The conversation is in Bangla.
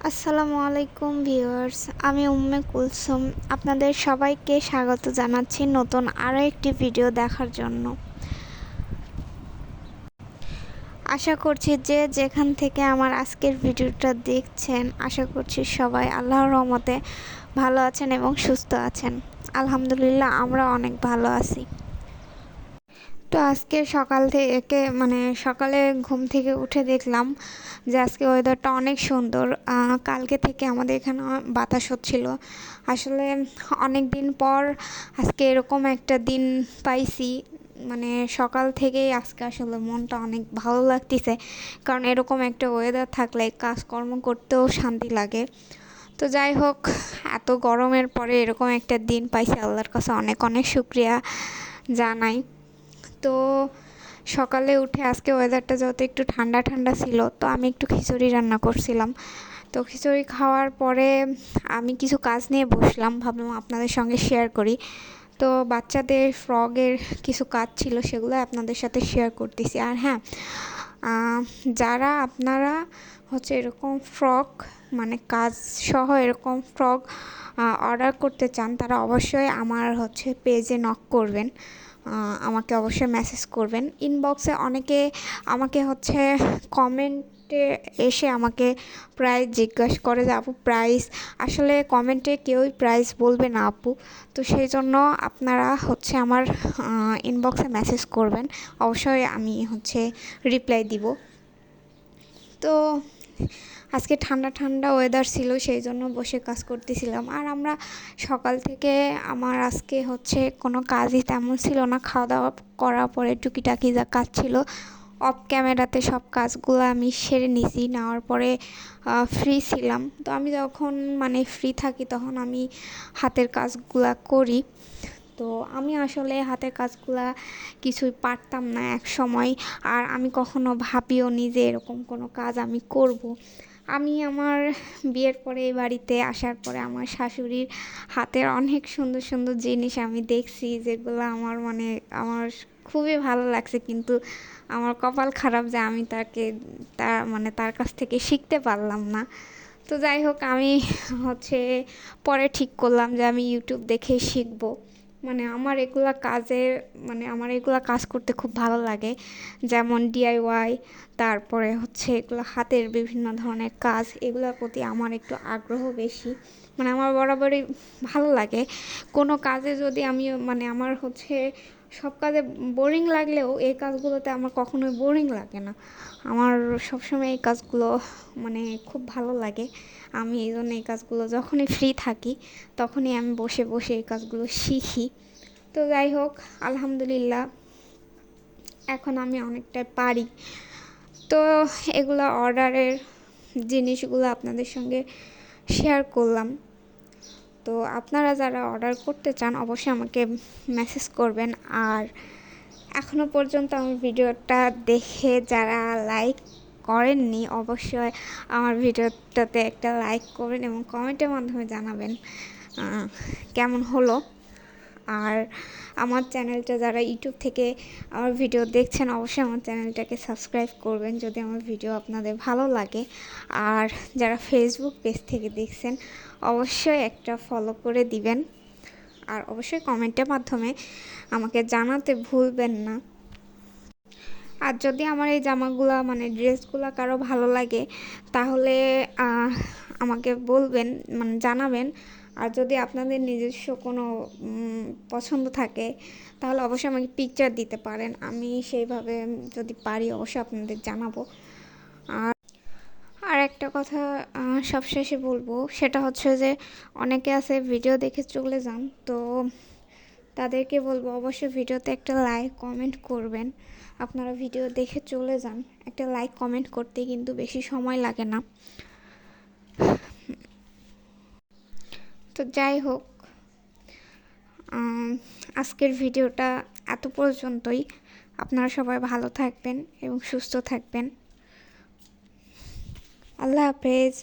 আসসালামু আলাইকুম ভিউয়ার্স, আমি উম্মে কুলসুম। আপনাদের সবাইকে স্বাগত জানাচ্ছি নতুন আরও একটি ভিডিও দেখার জন্য। আশা করছি যে যেখান থেকে আমার আজকের ভিডিওটা দেখছেন, আশা করছি সবাই আল্লাহর রহমতে ভালো আছেন এবং সুস্থ আছেন। আলহামদুলিল্লাহ, আমরা অনেক ভালো আছি। তো আজকে সকাল থেকে সকালে ঘুম থেকে উঠে দেখলাম যে আজকে ওয়েদারটা অনেক সুন্দর। কালকে থেকে আমাদের এখানে বাতাস হচ্ছিল। আসলে অনেক দিন পর আজকে এরকম একটা দিন পাইছি। সকাল থেকেই আজকে আসলে মনটা অনেক ভালো লাগতেছে, কারণ এরকম একটা ওয়েদার থাকলে কাজকর্ম করতেও শান্তি লাগে। তো যাই হোক, এত গরমের পরে এরকম একটা দিন পাইছি, আল্লাহর কাছে অনেক অনেক শুক্রিয়া জানাই। তো সকালে উঠে আজকে ওয়েদারটা যত একটু ঠান্ডা ঠান্ডা ছিল, তো আমি একটু খিচুড়ি রান্না করছিলাম। তো খিচুড়ি খাওয়ার পরে আমি কিছু কাজ নিয়ে বসলাম, ভাবলাম আপনাদের সঙ্গে শেয়ার করি। তো বাচ্চাদের ফ্রগের কিছু কাজ ছিল, সেগুলো আপনাদের সাথে শেয়ার করতেছি। আর হ্যাঁ, যারা আপনারা এরকম ফ্রক কাজ সহ এরকম ফ্রক অর্ডার করতে চান, তারা অবশ্যই আমার পেজে নক করবেন। আমাকে অবশ্যই মেসেজ করবেন ইনবক্সে। অনেকে আমাকে কমেন্টে এসে আমাকে প্রাইস জিজ্ঞাসা করে যে আপু প্রাইস, আসলে কমেন্টে কেউই প্রাইস বলবে না আপু। তো সেই জন্য আপনারা আমার ইনবক্সে মেসেজ করবেন, অবশ্যই আমি রিপ্লাই দিব। তো আজকে ঠান্ডা ঠান্ডা ওয়েদার ছিল, সেই জন্য বসে কাজ করতেছিলাম। আর আমরা সকাল থেকে আমার আজকে কোনো কাজই তেমন ছিল না। খাওয়া দাওয়া করার পরে টুকিটাকি যা কাজ ছিল অফ ক্যামেরাতে সব কাজগুলো আমি সেরে নিছি। নেওয়ার পরে ফ্রি ছিলাম। তো আমি যখন ফ্রি থাকি তখন আমি হাতের কাজগুলা করি। তো আমি আসলে হাতের কাজগুলা কিছুই পারতাম না এক সময়, আর আমি কখনো ভাবিও নি যে এরকম কোনো কাজ আমি করব। আমি আমার বিয়ের পরে এই বাড়িতে আসার পরে আমার শাশুড়ির হাতের অনেক সুন্দর সুন্দর জিনিস আমি দেখছি, যেগুলো আমার খুবই ভালো লাগছে। কিন্তু আমার কপাল খারাপ যে আমি তার কাছ থেকে শিখতে পারলাম না। তো যাই হোক, আমি পরে ঠিক করলাম যে আমি ইউটিউব দেখেই শিখবো। আমার এগুলা কাজ করতে খুব ভালো লাগে, যেমন ডিআইওয়াই, তারপরে এগুলো হাতের বিভিন্ন ধরনের কাজ, এগুলোর প্রতি আমার একটু আগ্রহ বেশি। আমার বরাবরই ভালো লাগে কোনো কাজে যদি আমি আমার সব কাজে বোরিং লাগলেও এই কাজগুলোতে আমার কখনোই বোরিং লাগে না। আমার সবসময় এই কাজগুলো খুব ভালো লাগে। আমি এই জন্য এই কাজগুলো যখনই ফ্রি থাকি তখনই আমি বসে বসে এই কাজগুলো শিখি। তো যাই হোক, আলহামদুলিল্লাহ এখন আমি অনেকটাই পারি। তো এগুলো অর্ডারের জিনিসগুলো আপনাদের সঙ্গে শেয়ার করলাম। তো আপনারা যারা অর্ডার করতে চান অবশ্যই আমাকে মেসেজ করবেন। আর এখনও পর্যন্ত আমার ভিডিওটা দেখে যারা লাইক করেননি, অবশ্যই আমার ভিডিওটাতে একটা লাইক করবেন এবং কমেন্টের মাধ্যমে জানাবেন কেমন হলো। আর আমার চ্যানেলটা যারা ইউটিউব থেকে আমার ভিডিও দেখছেন অবশ্যই আমার চ্যানেলটাকে সাবস্ক্রাইব করবেন যদি আমার ভিডিও আপনাদের ভালো লাগে। আর যারা ফেসবুক পেজ থেকে দেখছেন অবশ্যই একটা ফলো করে দিবেন। আর অবশ্যই কমেন্টের মাধ্যমে আমাকে জানাতে ভুলবেন না। আর যদি আমার এই জামাগুলা ড্রেসগুলা কারো ভালো লাগে তাহলে আমাকে বলবেন, জানাবেন। আর যদি আপনাদের নিজস্ব কোনো পছন্দ থাকে তাহলে অবশ্যই আমাকে পিকচার দিতে পারেন, আমি সেইভাবে যদি পারি অবশ্যই আপনাদের জানাবো। আর একটা কথা সবশেষে বলবো, সেটা যে অনেকে আছে ভিডিও দেখে চলে যান। তো তাদেরকে বলবো অবশ্যই ভিডিওতে একটা লাইক কমেন্ট করবেন। আপনারা ভিডিও দেখে চলে যান, একটা লাইক কমেন্ট করতে কিন্তু বেশি সময় লাগে না। তো যাই হোক, আজকের ভিডিওটা এত পর্যন্তই। আপনারা সবাই ভালো থাকবেন এবং সুস্থ থাকবেন। আল্লাহ হাফেজ।